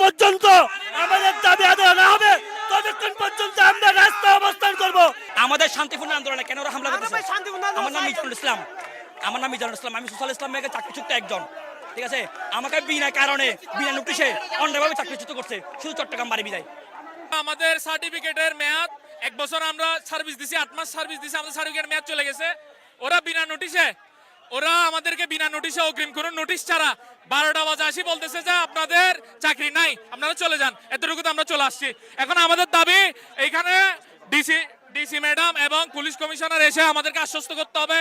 পর্যন্ত আমাদের দাবি আদায় না হবে ততক্ষণ পর্যন্ত আমরা রাস্তায় অবস্থান করব। আমাদের শান্তিপূর্ণ আন্দোলনে কেন ওরা হামলা করতেছে? আমার নাম মিজানুল ইসলাম। আমি সোশ্যাল ইসলাম ব্যাংকের চাকরিচ্যুত একজন। ঠিক আছে, আমাকে বিনা কারণে বিনা নোটিশে অন্যায়ভাবে চাকরিচ্যুত করছে শুধু চট্টগ্রাম বাড়ি বিদায়। আমাদের সার্টিফিকেটের মেয়াদ 1 বছর, আমরা সার্ভিস দিছি, 8 মাস সার্ভিস দিছি, আমাদের সার্টিফিকেট মেয়াদ চলে গেছে। ওরা আমাদেরকে বিনা নোটিশে অগ্রিম কোনো নোটিশ ছাড়া 12টা বাজে আসি বলতেছে যে আপনাদের চাকরি নাই, আপনারা চলে যান। এতটুকুতে আমরা চলে আসছি। এখন আমাদের দাবি এইখানে ডিসি ম্যাডাম এবং পুলিশ কমিশনার এসে আমাদেরকে আশ্বস্ত করতে হবে।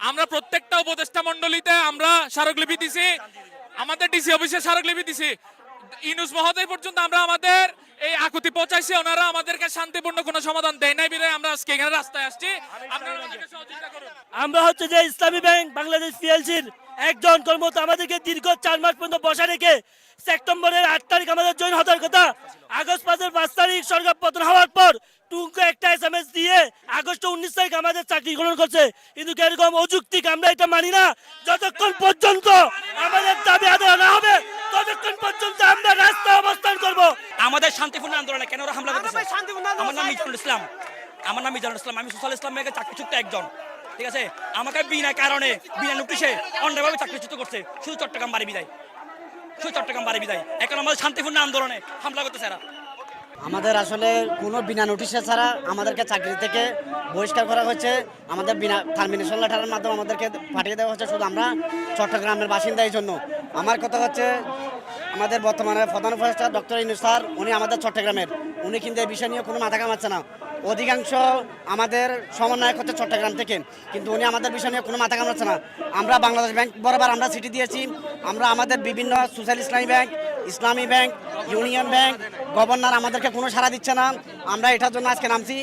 আমরা প্রত্যেকটা উপদেষ্টা মণ্ডলীতে আমরা স্মারকলিপি দিছি, আমাদের ডিসি অফিসে স্মারকলিপি দিছি। ইউনূস মহোদয় পর্যন্ত আমরা আমাদের এই আকুতি পৌঁছাইছি, ওনারা আমাদেরকে শান্তিপূর্ণ কোনো সমাধান দেয় নাই বিধায় আমরা আজকে এখানে রাস্তায় আসছি। আপনারা আমাদেরকে সহযোগিতা করুন। আমরা হচ্ছে যে ইসলামী ব্যাংক বাংলাদেশ পিএলসির একজন কর্মকর্তা, আমাদেরকে দীর্ঘ 4 মাস পর্যন্ত বসা রেখে সেপ্টেম্বরের 8 তারিখ আমাদের জয়েন হওয়ার কথা। আগস্ট মাসের 5 তারিখ সরকার পতন হওয়ার পর টুঙ্কো একটা SMS দিয়ে আগস্ট 19 তারিখ আমাদের চাকরি গ্রহণ করছে। কিন্তু এরকম অযৌক্তিক আমরা এটা মানি না। যতক্ষণ পর্যন্ত আমাদের দাবি আদায় না হবে ততক্ষণ পর্যন্ত আমরা রাস্তায় অবস্থান করব। আমাদের শান্তিপূর্ণ আন্দোলনে কেন ওরা হামলা করতেছে? আমার নাম মিজানুল ইসলাম। আমি সোশ্যাল ইসলাম ব্যাংকের চাকরিচ্যুত একজন। ঠিক আছে, আমাকে বিনা কারণে বিনা নোটিশে অন্যায়ভাবে চাকরিচ্যুত করছে শুধু চট্টগ্রাম বাড়ি বিদায়। এখন আমাদের শান্তিপূর্ণ আন্দোলনে হামলা করতেছে এরা। আমাদের আসলে কোনো বিনা নোটিশে ছাড়া আমাদেরকে চাকরি থেকে বহিষ্কার করা হয়েছে। আমাদের বিনা টার্মিনেশন লেটারের মাধ্যমে আমাদেরকে পাঠিয়ে দেওয়া হচ্ছে শুধু আমরা চট্টগ্রামের বাসিন্দা। এই জন্য আমার কথা হচ্ছে আমাদের বর্তমানে প্রধান উপদেষ্টা ডক্টর ইউনূস স্যার, উনি আমাদের চট্টগ্রামের, উনি কিন্তু এই বিষয় নিয়ে কোনো মাথা ঘামাচ্ছে না। অধিকাংশ আমাদের সমন্বয়ক হচ্ছে চট্টগ্রাম থেকে, কিন্তু উনি আমাদের বিষয় নিয়ে কোনো মাথা ঘামাচ্ছে না। আমরা বাংলাদেশ ব্যাংক বরাবর আমরা চিঠি দিয়েছি, আমরা আমাদের বিভিন্ন সোশ্যাল ইসলামী ব্যাংক, ইউনিয়ন ব্যাংক, গভর্নর আমাদেরকে কোনো সাড়া দিচ্ছে না। আমরা এটার জন্য আজকে নামছি।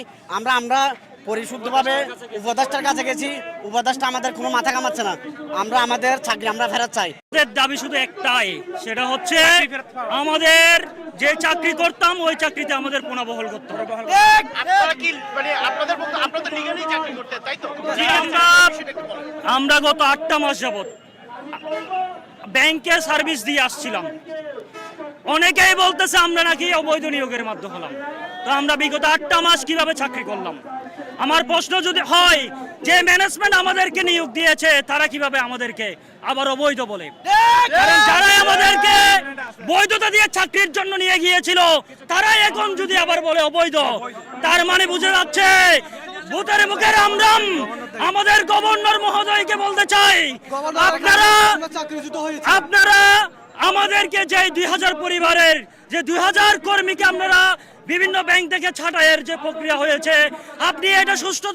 আমরা পরিশুদ্ধভাবে উপদেষ্টার কাছে গেছি, উপদেষ্টা আমাদের কোনো মাথা কামাচ্ছে না। আমরা আমাদের চাকরি আমরা ফেরত চাই। দাবি শুধু একটাই, সেটা হচ্ছে আমাদের যে চাকরি করতাম ওই চাকরিতে আমাদের পুনর্বহাল করতে হবে। আমরা গত 8টা মাস যাবত ব্যাংকে সার্ভিস দিয়ে আসছিলাম। অনেকেই বলতেছে আমরা নাকি অবৈধ নিয়োগের মাধ্যমে হলাম। তো আমরা বিগত 8টা মাস কিভাবে চাকরি করলাম? আমার প্রশ্ন যদি হয় যে ম্যানেজমেন্ট আমাদেরকে নিয়োগ দিয়েছে তারা কিভাবে আমাদেরকে আবার অবৈধ বলে? কারণ যারা আমাদেরকে বৈধতা দিয়ে চাকরির জন্য নিয়ে গিয়েছিল তারাই এখন যদি আবার বলে অবৈধ, তার মানে বুঝে যাচ্ছে ভূতের মুখে রাম রাম। আমাদের গভর্নর মহোদয়কে বলতে চাই, আপনারা আমাদেরকে যে 2000 পরিবারের যে 2000 কর্মীকে আপনারা বিভিন্ন ব্যাংক থেকে ছাঁটাইয়ের যে প্রক্রিয়া হয়েছে, আপনি এটা সুষ্ঠু